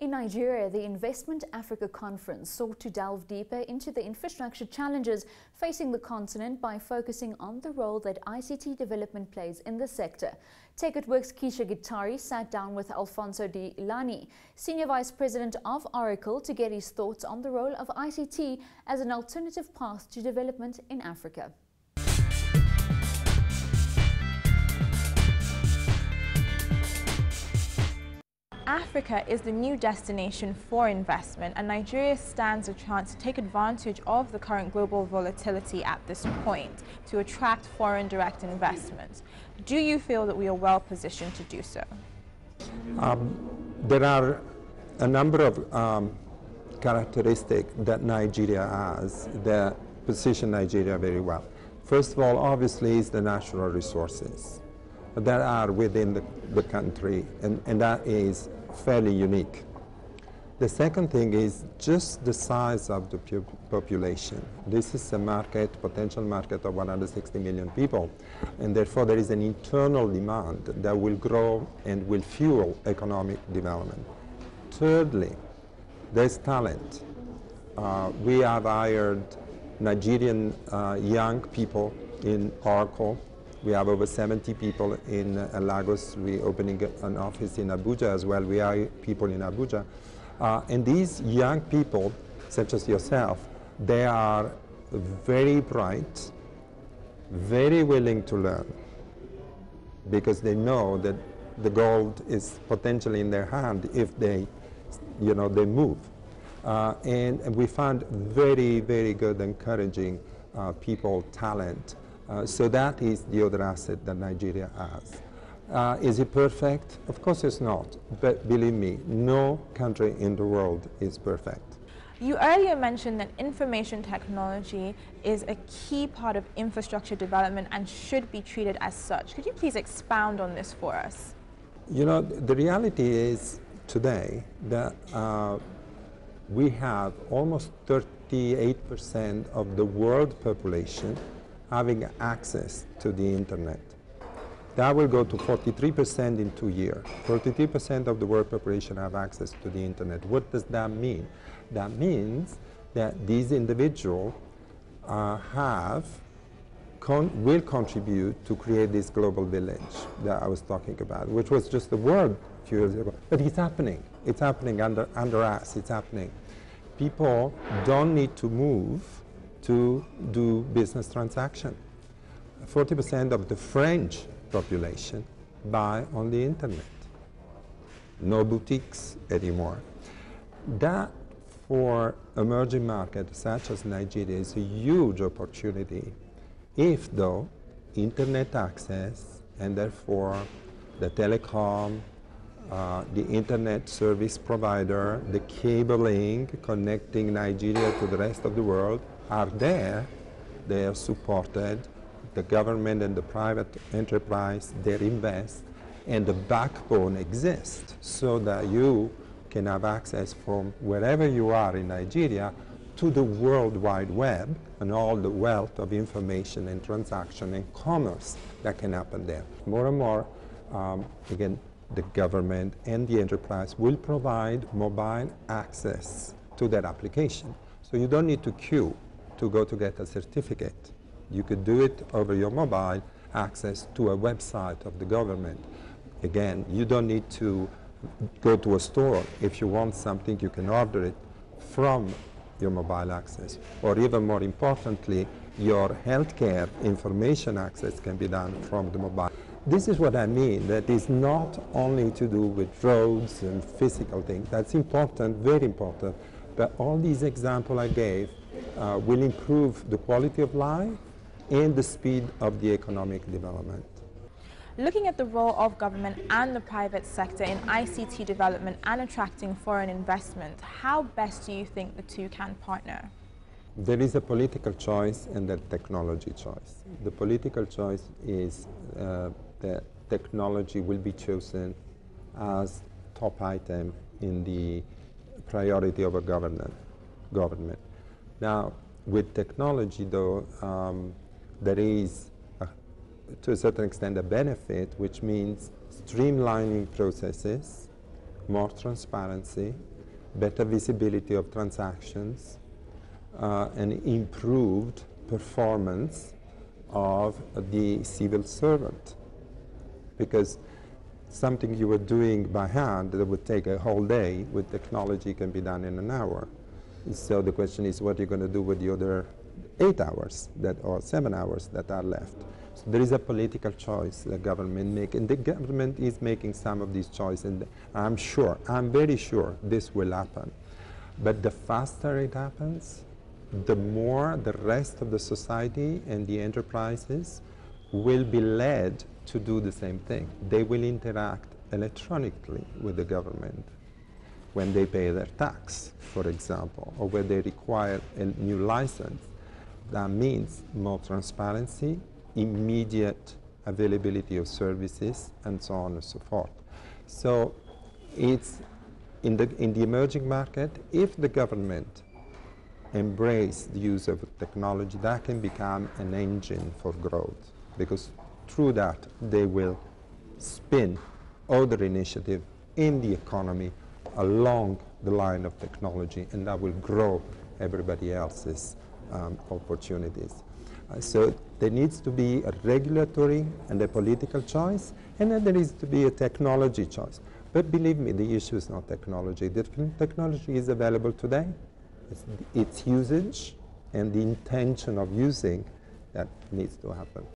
In Nigeria, the Investment Africa Conference sought to delve deeper into the infrastructure challenges facing the continent by focusing on the role that ICT development plays in the sector. Tech at Work's Keisha Gitari sat down with Alfonso Di Ianni, Senior Vice President of Oracle, to get his thoughts on the role of ICT as an alternative path to development in Africa. Africa is the new destination for investment, and Nigeria stands a chance to take advantage of the current global volatility at this point to attract foreign direct investments. Do you feel that we are well positioned to do so? There are a number of characteristics that Nigeria has that position Nigeria very well. First of all, obviously, is the natural resources that are within the country, and that is fairly unique. The second thing is just the size of the population. This is a market, potential market of 160 million people, and therefore there is an internal demand that will grow and will fuel economic development. Thirdly, there's talent. We have hired Nigerian young people in Oracle. We have over 70 people in Lagos. We're opening an office in Abuja as well. We are people in Abuja. And these young people, such as yourself, they are very bright, very willing to learn, because they know that the gold is potentially in their hand if they, they move. And we found very, very good, encouraging people, talent. So that is the other asset that Nigeria has. Is it perfect? Of course it's not. But believe me, no country in the world is perfect. You earlier mentioned that information technology is a key part of infrastructure development and should be treated as such. Could you please expound on this for us? The reality is today that we have almost 38% of the world population having access to the internet. That will go to 43% in 2 years. 43% of the world population have access to the internet. What does that mean? That means that these individuals will contribute to create this global village that I was talking about, which was just a word a few years ago. But it's happening. It's happening under us. It's happening. People don't need to move to do business transaction. 40% of the French population buy on the internet. No boutiques anymore. That, for emerging markets such as Nigeria, is a huge opportunity if, though, internet access and therefore the telecom, the internet service provider, the cabling connecting Nigeria to the rest of the world are there, they are supported, the government and the private enterprise, they invest, and the backbone exists so that you can have access from wherever you are in Nigeria to the World Wide Web and all the wealth of information and transaction and commerce that can happen there. More and more, again, the government and the enterprise will provide mobile access to that application. So you don't need to queue to go to get a certificate. You could do it over your mobile access to a website of the government. Again, you don't need to go to a store. If you want something, you can order it from your mobile access. Or even more importantly, your healthcare information access can be done from the mobile. This is what I mean, that is not only to do with roads and physical things. That's important, very important. But all these examples I gave will improve the quality of life and the speed of the economic development. Looking at the role of government and the private sector in ICT development and attracting foreign investment, how best do you think the two can partner? There is a political choice and a technology choice. The political choice is that technology will be chosen as top item in the priority of a government. Now, with technology, though, there is, to a certain extent, a benefit, which means streamlining processes, more transparency, better visibility of transactions, and improved performance of the civil servant. Because something you were doing by hand that would take a whole day, with technology can be done in an hour. So the question is, what are you going to do with the other 8 hours or 7 hours that are left? So there is a political choice the government makes, and the government is making some of these choices, and I'm very sure this will happen. But the faster it happens, the more the rest of the society and the enterprises will be led to do the same thing. They will interact electronically with the government when they pay their tax, for example, or when they require a new license. That means more transparency, immediate availability of services, and so on and so forth. So it's in the emerging market, if the government embrace the use of technology, that can become an engine for growth, because through that they will spin other initiatives in the economy along the line of technology, and that will grow everybody else's opportunities. So there needs to be a regulatory and a political choice, and then there needs to be a technology choice. But believe me, the issue is not technology. The technology is available today. It's its usage and the intention of using that needs to happen.